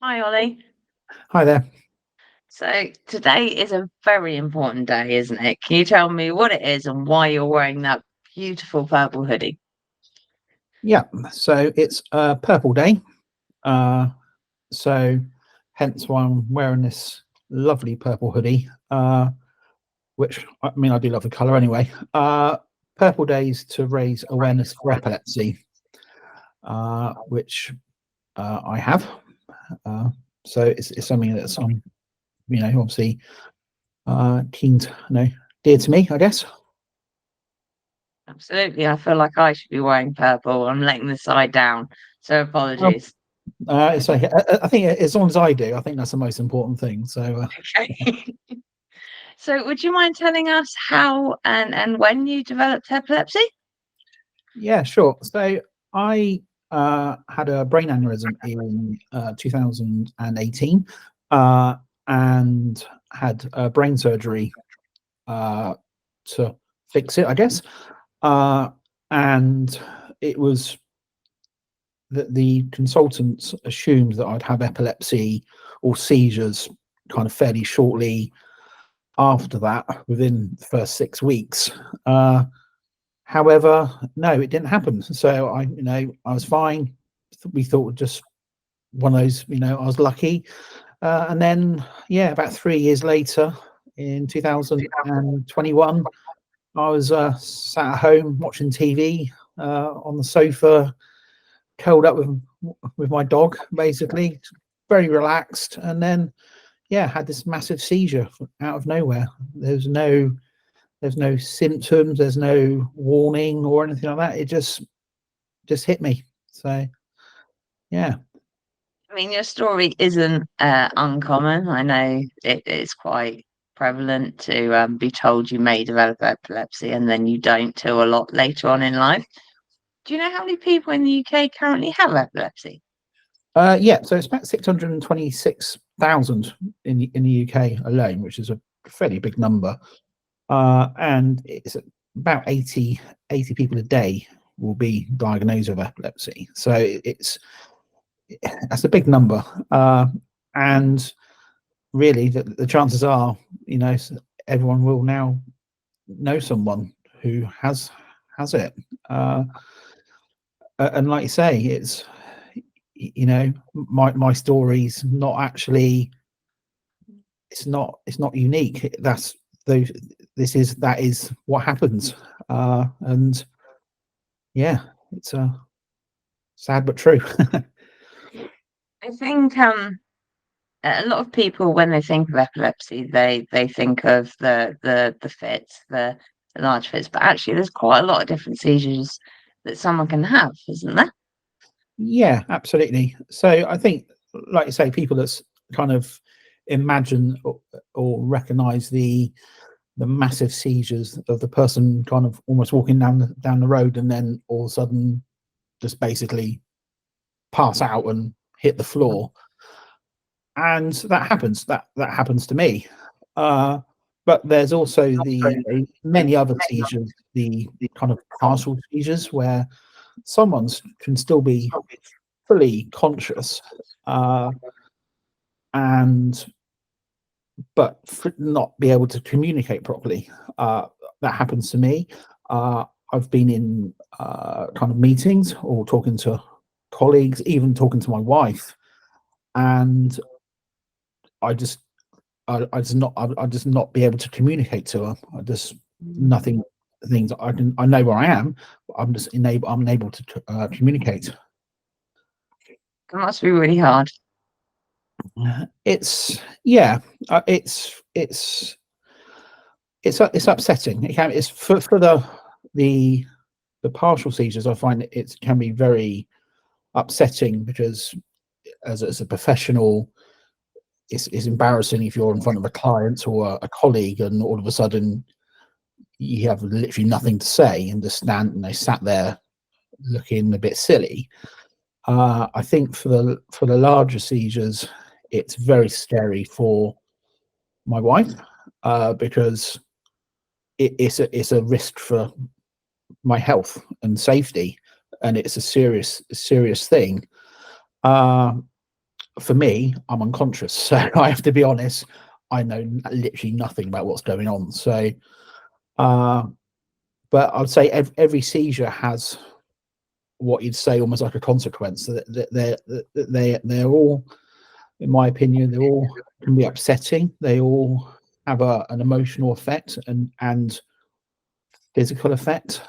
Hi, Ollie. Hi there. So today is a very important day, isn't it? Can you tell me what it is and why you're wearing that beautiful purple hoodie? Yeah, so it's Purple Day. Uh, so hence why I'm wearing this lovely purple hoodie, which I mean, I do love the colour anyway. Purple Days to raise awareness for epilepsy, which I have. Uh, so it's something that's obviously keen to, dear to me, I guess. Absolutely. I feel like I should be wearing purple. I'm letting the side down. So Well, apologies. it's like I think as long as I do, I think that's the most important thing. So Okay. So would you mind telling us how and when you developed epilepsy? yeah, sure. So I had a brain aneurysm in 2018 uh, and had brain surgery uh, to fix it, I guess. Uh, and it was that the consultants assumed that I'd have epilepsy or seizures kind of fairly shortly after that, within the first 6 weeks. However, no, it didn't happen. So I was fine. We thought just one of those, I was lucky. And then, yeah, about 3 years later, in 2021, I was sat at home watching TV on the sofa, curled up with my dog, basically, very relaxed. And then, yeah, had this massive seizure out of nowhere. There's no symptoms, there's no warning or anything like that. It just hit me. So yeah. I mean, your story isn't uncommon. I know it is quite prevalent to be told you may develop epilepsy and then you don't till a lot later on in life. Do you know how many people in the UK currently have epilepsy? Yeah, so it's about 626,000 in the UK alone, which is a fairly big number. And it's about 80 people a day will be diagnosed with epilepsy. So that's a big number. And really, the chances are, everyone will now know someone who has it. Uh, and like you say, it's my story's not actually, it's not unique. That's those that is what happens. And yeah, it's sad but true. I think a lot of people when they think of epilepsy, they think of the fits, the large fits, but actually there's quite a lot of different seizures that someone can have, isn't there? Yeah, absolutely. So I think, like you say, people that's kind of imagine or recognize the massive seizures of the person kind of almost walking down the road and then all of a sudden just basically pass out and hit the floor. And that happens to me. uh but there's also the many other seizures, the kind of partial seizures where someone can still be fully conscious, uh and but not be able to communicate properly. That happens to me. uh I've been in kind of meetings or talking to colleagues, even talking to my wife, and I just I just not be able to communicate to her. I just nothing things I know where I am, but I'm unable to communicate. It must be really hard. It's yeah, it's upsetting. It can it's for the the partial seizures. I find it can be very upsetting because as a professional, it's embarrassing if you're in front of a client or a colleague and all of a sudden you have literally nothing to say and just stand and they sat there looking a bit silly. I think for the larger seizures, it's very scary for my wife, because it's a risk for my health and safety, and it's a serious thing. Uh, for me, I'm unconscious, so I have to be honest. I know literally nothing about what's going on. So, but I'd say every seizure has what you'd say almost like a consequence. They're all, in my opinion, they all can be upsetting. They all have an emotional effect and physical effect,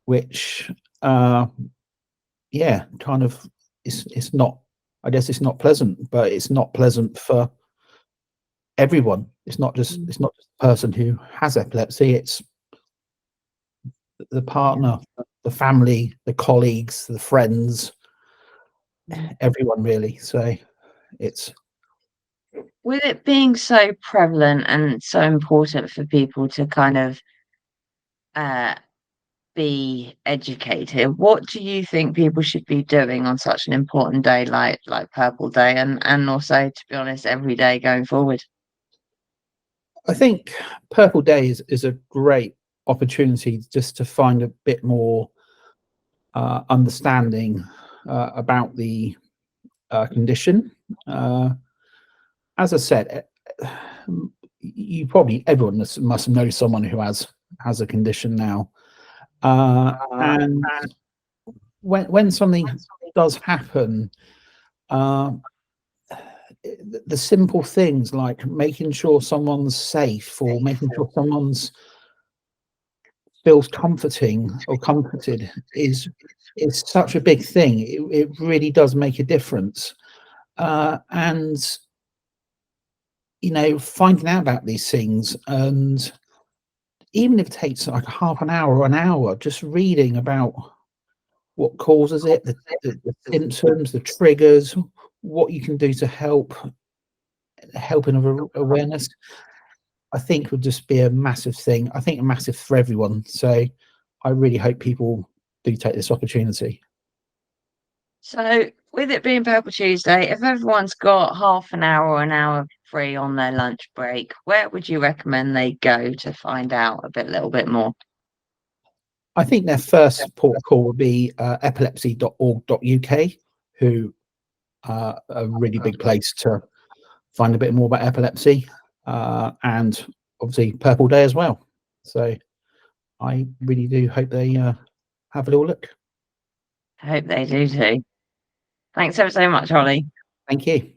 which yeah, kind of it's not. I guess it's not pleasant, but it's not pleasant for everyone. It's not just the person who has epilepsy. It's the partner, the family, the colleagues, the friends, everyone really. So it's With it being so prevalent and so important for people to kind of uh, be educated, what do you think people should be doing on such an important day like Purple Day, and also, to be honest, every day going forward? I think Purple Day is a great opportunity just to find a bit more understanding about the condition. As I said, you probably everyone must know someone who has a condition now, and when something does happen, the simple things like making sure someone's safe or making sure someone's feels comforting or comforted is such a big thing. It really does make a difference, and finding out about these things, and even if it takes like half an hour or an hour, just reading about what causes it, the symptoms, the triggers, what you can do to helping of awareness, I think would just be a massive thing. I think a massive for everyone. So I really hope people do take this opportunity. So, with it being Purple Tuesday, if everyone's got half an hour or an hour free on their lunch break, where would you recommend they go to find out a little bit more? I think their first port of call would be epilepsy.org.uk, who are a really big place to find a bit more about epilepsy, and obviously Purple Day as well. So I really do hope they have a little look. I hope they do too. Thanks ever so much, Ollie. Thank you.